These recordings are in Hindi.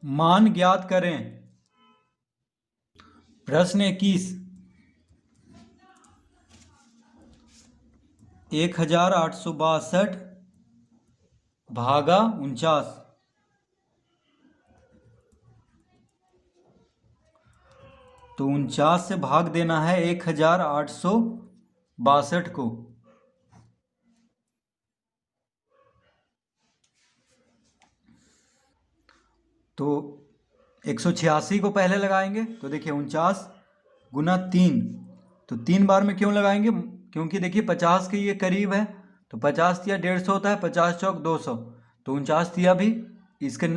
मान ज्ञात करें। प्रश्न 21। 1862 भागा 49। तो 49 से भाग देना है 1862 को। तो 186 को पहले लगाएंगे। तो देखिए 49 गुना 3। तो 3 बार में क्यों लगाएंगे? क्योंकि देखिए 50 के ये करीब है। तो 50 तिया 150 होता है, 50 चौक 200। तो 49 तिया भी इसके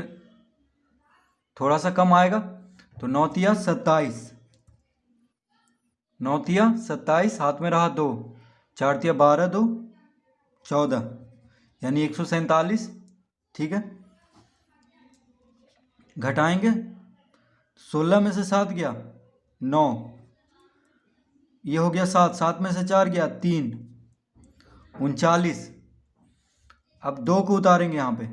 थोड़ा सा कम आएगा। तो 9 तिया 27, 9 तिया 27, हाथ में रहा 2, 4 तिया 12, 2 14, यानी 147। ठीक है, घटाएंगे। 16 में से 7 गया 9, ये हो गया 7, 7 में से 4 गया 3, 39। अब 2 को उतारेंगे यहाँ पे,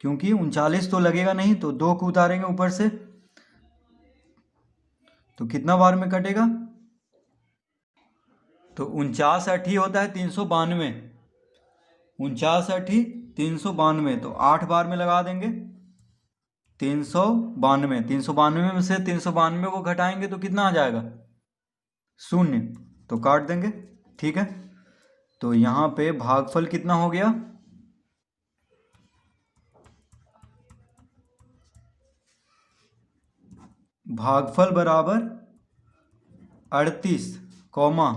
क्योंकि 39 तो लगेगा नहीं, तो 2 को उतारेंगे ऊपर से। तो कितना बार में कटेगा? तो 49 अठी होता है 392, 49 अठी 392। तो 8 बार में लगा देंगे 392। 392 में से 392 को घटाएंगे तो कितना आ जाएगा? 0। तो काट देंगे। ठीक है, तो यहाँ पे भागफल कितना हो गया? भागफल बराबर 38, कौमा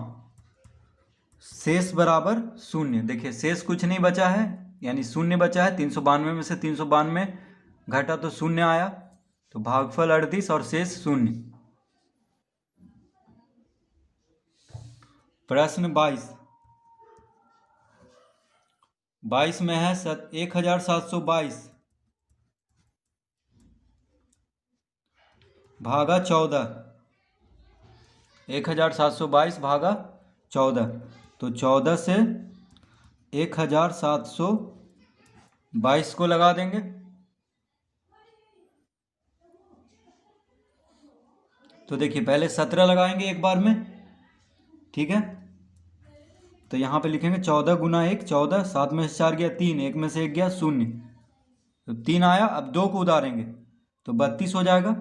शेष बराबर 0। देखिए शेष कुछ नहीं बचा है, यानी 0 बचा है। 392 में से 392 घटा तो 0 आया। तो भागफल 38 और शेष 0। प्रश्न 22। 22 में है 1722 भागा 14। 1722 भागा 14। तो 14 से 1722 को लगा देंगे। तो देखिए पहले 17 लगाएंगे एक बार में। ठीक है, तो यहाँ पे लिखेंगे 14 गुना 1 14, 7 में से 4 गया 3, 1 में से 1 गया 0। तो 3 आया। अब 2 को उतारेंगे तो 32 हो जाएगा।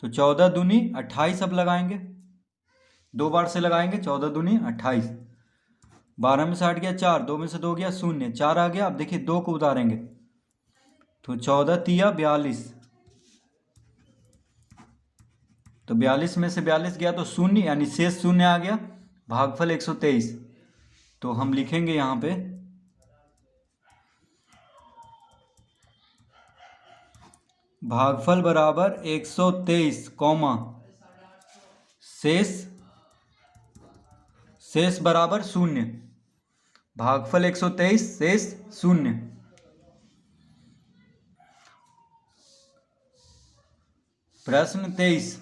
तो 14 दूनी 28 अब लगाएंगे, 2 बार से लगाएंगे। 14 दूनी 28, 12 में से 8 गया 4, 2 में से 2 गया 0, 4 आ गया। अब देखिए 2 को उतारेंगे तो 14 तिया 42। तो 42 में से 42 गया तो 0, यानी शेष 0 आ गया। भागफल 123। तो हम लिखेंगे यहाँ पे भागफल बराबर 123, कौमा शेष बराबर 0। भागफल 123, शेष 0। प्रश्न 23।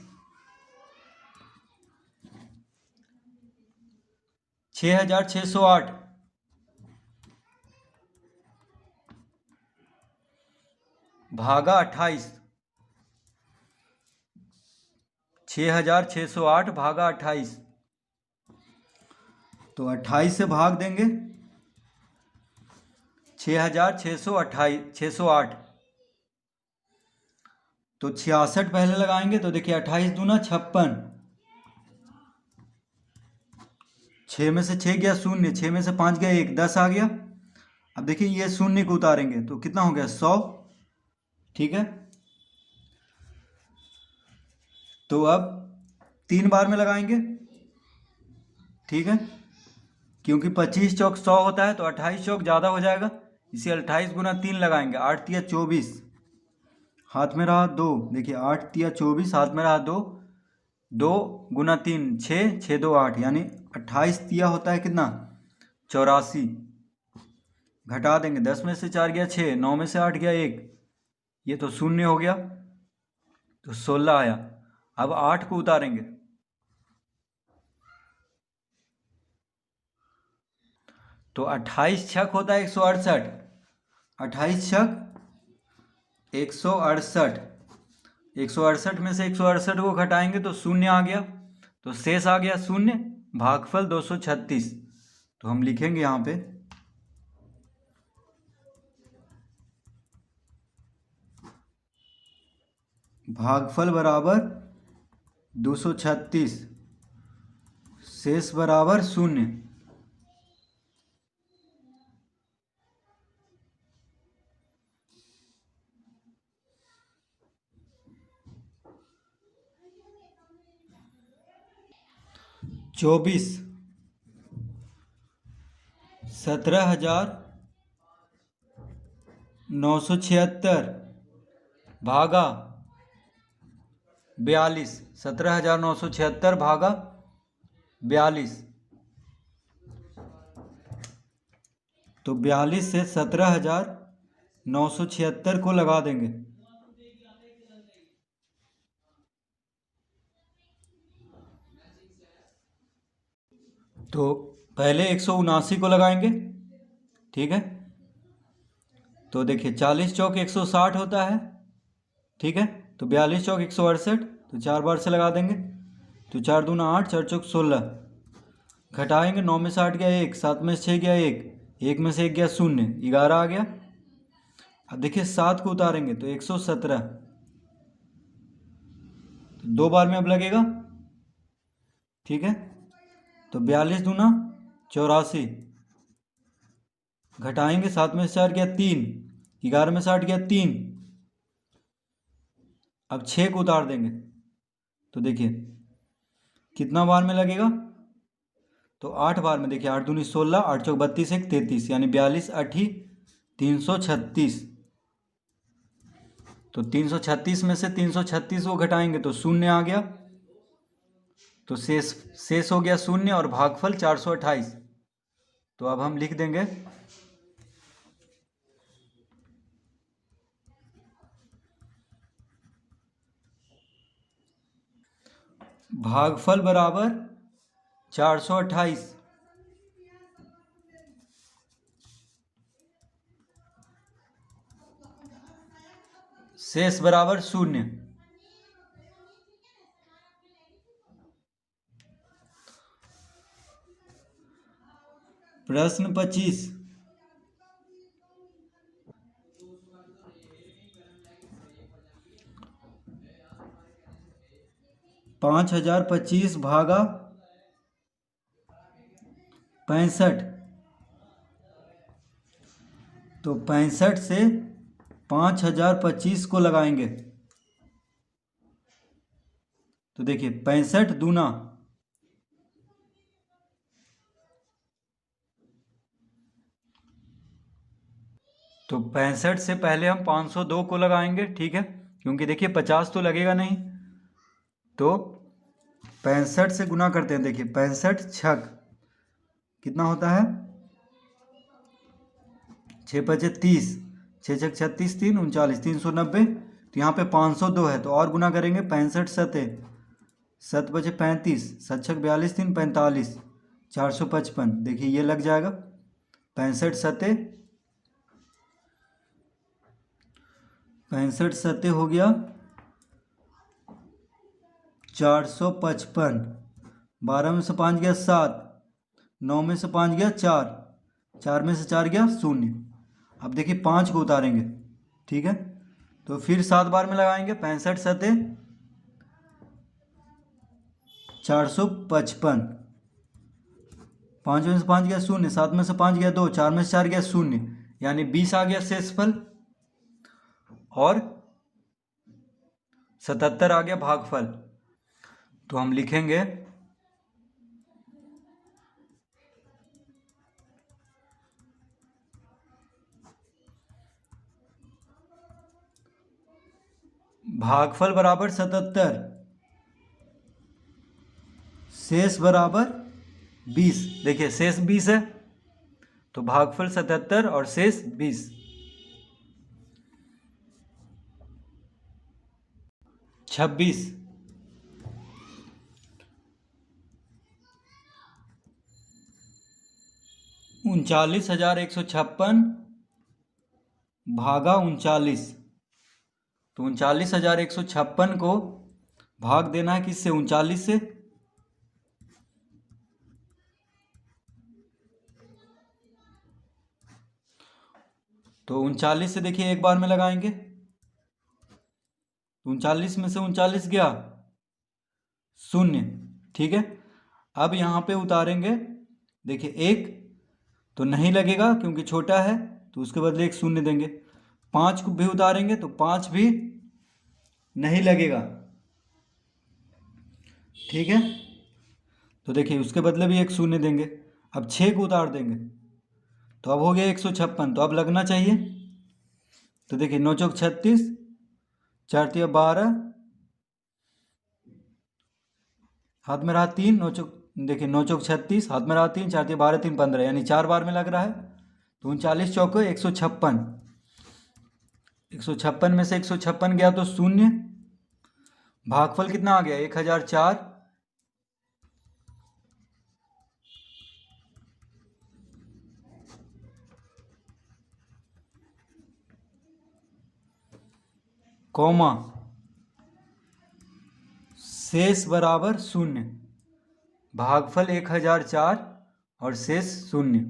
6608 भागा 28। 6608 भागा 28। तो 28 से भाग देंगे 608। तो 66 पहले लगाएंगे। तो देखिए 28 दूना 56, 6 में से 6 गया 0, 6 में से 5 गया 1, 10 आ गया। अब देखिए ये 0 को उतारेंगे तो कितना हो गया? 100। ठीक है, तो अब 3 बार में लगाएंगे। ठीक है, क्योंकि 25 चौक 100 होता है, तो 28 चौक ज़्यादा हो जाएगा, इसे 28 गुना 3 लगाएंगे। 8 तिया 24, हाथ में रहा 2। देखिए 8 तिया 24, हाथ में रहा 2, 2 गुना 3 6, 6 2 8, यानी 28 तिया होता है कितना? 84। घटा देंगे, 10 में से 4 गया 6, 9 में से 8 गया 1, ये तो 0 हो गया। तो 16 आया। अब 8 को उतारेंगे तो 28 छक होता है 168, 28 छक 168, 168 में से 168 को घटाएंगे तो शून्य आ गया, तो शेष आ गया शून्य, भागफल 236। तो हम लिखेंगे यहाँ पे भागफल बराबर 236, शेष बराबर शून्य। चौबीस 17,976 भागा 42, 17,976 भागा 42। तो 42 से 17,976 को लगा देंगे। तो पहले 179 को लगाएंगे, ठीक है। तो देखिए 40 चौक 160 होता है, ठीक है। तो 42 चौक 168, तो 4 बार से लगा देंगे। तो 4 दूना 8, 4 चौक 16, घटाएंगे 9 में से 8 गया 1, 7 में से 6 गया 1, 1 में से 1 गया 0, 11 आ गया। अब देखिए 7 को उतारेंगे तो 117, तो 2 बार में अब लगेगा, ठीक है। तो 42 दूना 84, घटाएंगे 7 में से 4 गया 3, 11 में से 8 गया 3, अब 6 को उतार देंगे तो देखिए कितना बार में लगेगा, तो 8 बार में। देखिए 8 दूनी 16, 8 चौक 32, 1 33, यानी 42 8 336। तो 336 में से 336 को घटाएंगे तो शून्य आ गया, तो शेष हो गया शून्य और भागफल 428। तो अब हम लिख देंगे भागफल बराबर 428, शेष बराबर शून्य। प्रश्न 25, 5,025 भागा 65। तो 65 से 5,025 को लगाएंगे तो देखिए 65 दूना, तो 65 से पहले हम 502 को लगाएंगे, ठीक है, क्योंकि देखिए 50 तो लगेगा नहीं। तो 65 से गुना करते हैं, देखिए 65 छक कितना होता है, 6 पचे 30, 6 छक 36, 3 39, 390। तो यहाँ पे 502 है तो और गुना करेंगे, 65 सते 7 बचे 35, 7 छक 42, 3 45, 455। देखिए ये लग जाएगा, 65 सते 65 सते हो गया 455। 12 में से 5 गया 7, 9 में से 5 गया 4, 4 में से 4 गया 0। अब देखिए 5 को उतारेंगे, ठीक है। तो फिर 7 बार में लगाएंगे, 65 सते 455। 5 में से 5 गया 0, 7 में से 5 गया 2, 4 में से 4 गया 0, यानी 20 आ गया शेषफल और 77 आ गया भागफल। तो हम लिखेंगे भागफल बराबर 77, शेष बराबर 20। देखिए शेष 20 है तो भागफल 77 और शेष 20। 26 39,156 भागा 39। तो 39,156 को भाग देना है किससे, 39 से। तो 39 से देखिए एक बार में लगाएंगे, 39 में से 39 गया 0, ठीक है। अब यहाँ पे उतारेंगे, देखिए एक तो नहीं लगेगा क्योंकि छोटा है, तो उसके बदले एक 0 देंगे। 5 को भी उतारेंगे तो 5 भी नहीं लगेगा, ठीक है। तो देखिए उसके बदले भी एक 0 देंगे। अब 6 को उतार देंगे तो अब हो गया 156, तो अब लगना चाहिए। तो देखिए 9 चौक 36, 4 तिया 12, हाथ में रहा 3, 9 चौक, देखिए 9 चौक 36, हाथ में रहा 3, 4 तिया 12, 3 15, यानी 4 बार में लग रहा है। तो 39 चौको 156, 156 में से 156 गया तो 0। भागफल कितना आ गया, 1004। कौमा शेष बराबर 0। भागफल 1004 और शेष 0।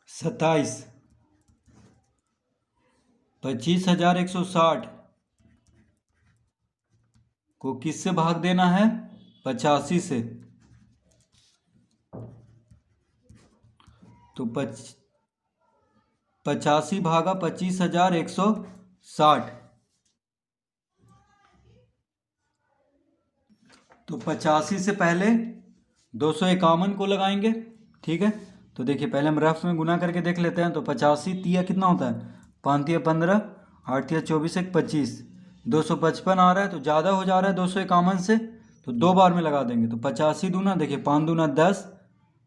27, 25,160 को किससे भाग देना है, 85 से। तो 85 भागा 25,160, तो 85 से पहले 251 को लगाएंगे, ठीक है। तो देखिए पहले हम रफ में गुना करके देख लेते हैं। तो 85 तिया कितना होता है, 5 तिया 15, 8 तिया 24, 1 25, 255 आ रहा है, तो ज़्यादा हो जा रहा है 251 से, तो 2 बार में लगा देंगे। तो 85 दूना, देखिए 5 दूना 10,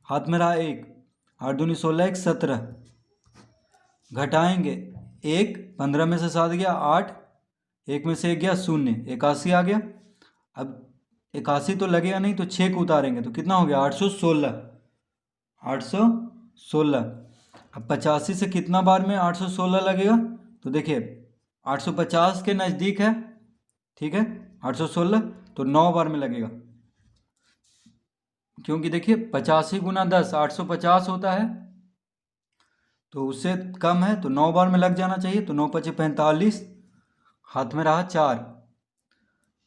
हाथ में रहा 1, 8 दूनी 16, 1 17, घटाएंगे 1, 15 में से 7 गया 8, 1 में से 1 गया 0, 81 आ गया। अब 81 तो लगेगा नहीं, तो 6 को उतारेंगे तो कितना हो गया, 816, 816। अब 85 से कितना बार में 816 लगेगा, तो देखिए 850 के नज़दीक है, ठीक है। 816 तो 9 बार में लगेगा, क्योंकि देखिए 85 गुना 10 850 होता है, तो उससे कम है, तो 9 बार में लग जाना चाहिए। तो 9 पचे 45, हाथ में रहा 4,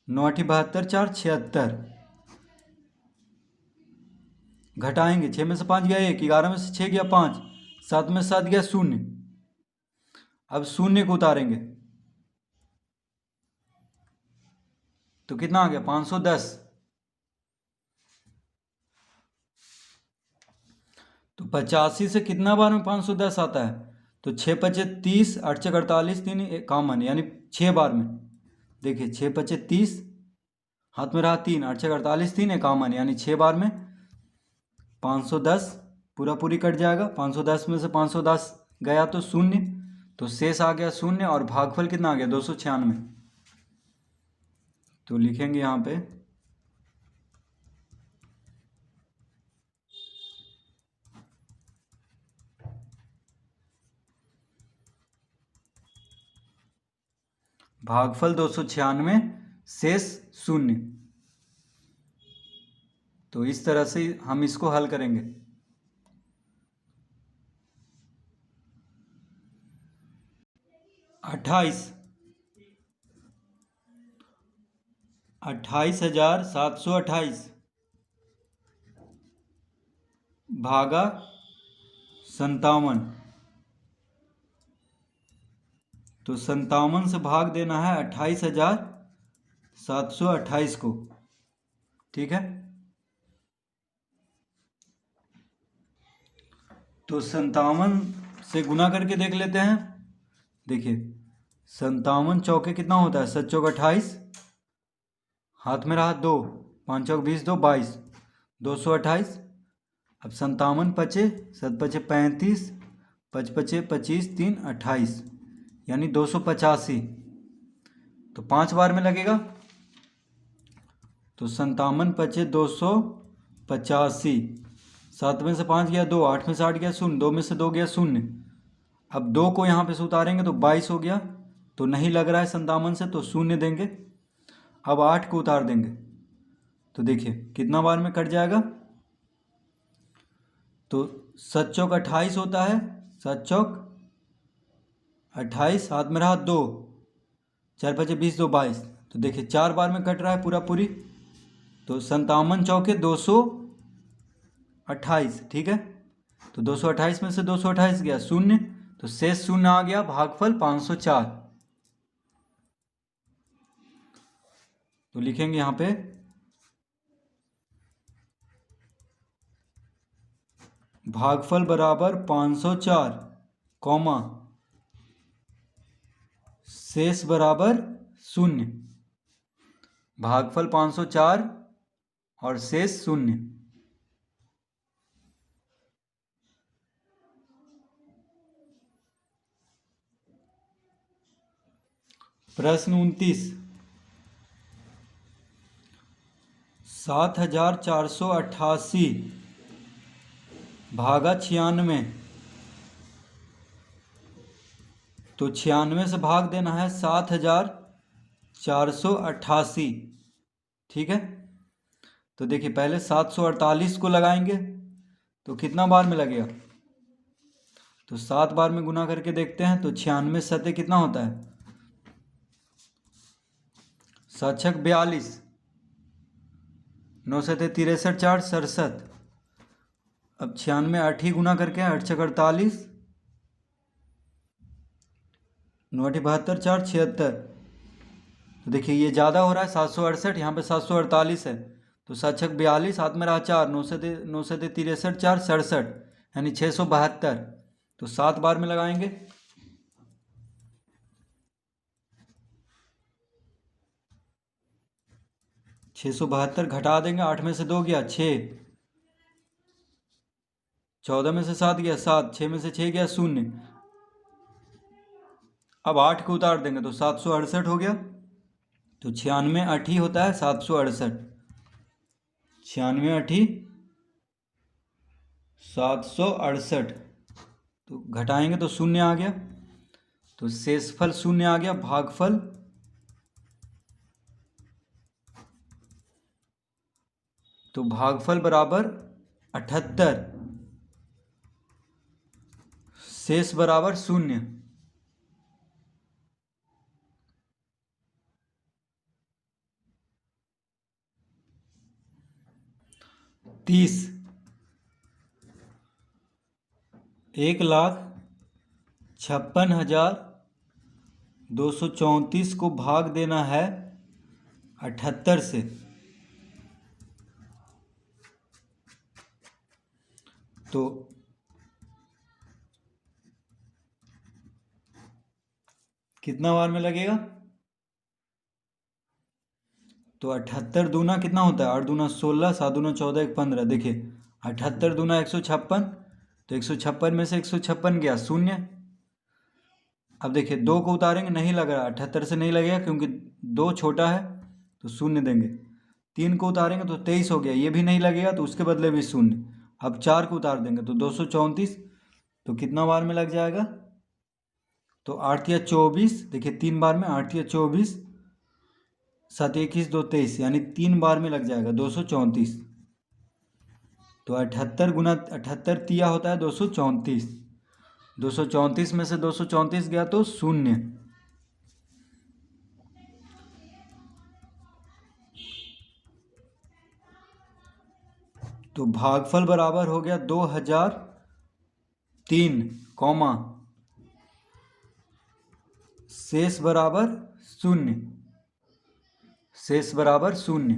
9 8 72, 4 76, घटाएंगे 6 में से 5 गया 1, 11 में से 6 गया 5, 7 में से 7 गया 0। अब 0 को उतारेंगे तो कितना आ गया, 510। तो 85 से कितना बार में 510 आता है, तो 6 पचे 30, 8 चक 48, 3 कॉमन, यानी 6 बार में। देखिए 6 पचे 30, हाथ में रहा 3, 8 चक 48, 3 कॉमन, यानी 6 बार में 510 पूरा पूरी कट जाएगा। 510 में से 510 गया तो 0, तो शेष आ गया 0, और भागफल कितना आ गया, 296। तो लिखेंगे यहाँ पे भागफल 296, शेष 0। तो इस तरह से हम इसको हल करेंगे। 28,728 भागा 57, तो 57 से भाग देना है 28,728 को, ठीक है। तो 57 से गुना करके देख लेते हैं। देखिए 57 चौके कितना होता है, 7 चौक 28, हाथ में रहा 2, 5 चौक 20, 2 22, 228। अब 57 पचे 7 पचे 35, 5 पचे 25, 3 28, यानी 285। तो 5 बार में लगेगा, तो 57 पचे 285, 7 में से 5 गया 2, 8 में से 8 गया 0, 2 में से 2 गया 0। अब 2 को यहाँ पे से उतारेंगे तो 22 हो गया, तो नहीं लग रहा है संतावन से, तो 0 देंगे। अब 8 को उतार देंगे तो देखिए कितना बार में कट जाएगा। तो 7 चौक 28 होता है, 7 चौक 28, हाथ में रहा 2, 4 5 20, 2 22। तो देखिए 4 बार में कट रहा है पूरा पूरी। तो 57 चौके 228, ठीक है। तो 228 में से 228 गया 0, तो शेष 0 आ गया, भागफल 504। तो लिखेंगे यहाँ पे भागफल बराबर 504, कॉमा शेष बराबर 0। भागफल 504 और शेष 0। प्रश्न 29, 7488 भागा 96। तो 96 से भाग देना है 7488, ठीक है। तो देखिए पहले 748 को लगाएंगे तो कितना बार में लगेगा। तो 7 बार में गुना करके देखते हैं। तो 96 सते कितना होता है, 7 छक 42, 9 सते 63, 4 67। अब 96 8 ही गुना करके 8 छक 48, 9 8 72, 4 76। तो देखिए ये ज़्यादा हो रहा है, 768, यहाँ पे 748 है। तो 7 छक 42, हाथ में रहा 4, 9 सते 63, 4 67, यानी 672। तो 7 बार में लगाएंगे। छः सौ बहत्तर घटा देंगे, 8 में से 2 गया 6, 14 में से 7 गया 7, 6 में से 6 गया 0। अब 8 को उतार देंगे तो 768 हो गया। तो 96 8 ही होता है 768, 96 8 ही 768। तो घटाएंगे तो 0 आ गया, तो शेषफल 0 आ गया, भागफल तो भागफल बराबर 78, शेष बराबर 0। 30, 1,56,234 को भाग देना है 78 से। तो कितना बार में लगेगा। तो 78 दूना कितना होता है, 8 दूना 16, 7 दूना 14, 1 15। देखिए 78 दूना 156, तो 156 में से 156 गया 0। अब देखिए 2 को उतारेंगे, नहीं लग रहा, 78 से नहीं लगेगा क्योंकि 2 छोटा है, तो 0 देंगे। 3 को उतारेंगे तो 23 हो गया, ये भी नहीं लगेगा, तो उसके बदले भी 0। अब 4 को उतार देंगे तो 234, तो कितना बार में लग जाएगा। तो 8 या 24, देखिए 3 बार में, 8 या 24, 7 21 2 23, यानी 3 बार में लग जाएगा 234। तो 78 गुना 78 तिया होता है 234, 234 में से 234 गया तो 0। तो भागफल बराबर हो गया 2003, कॉमा शेष बराबर 0, शेष बराबर 0।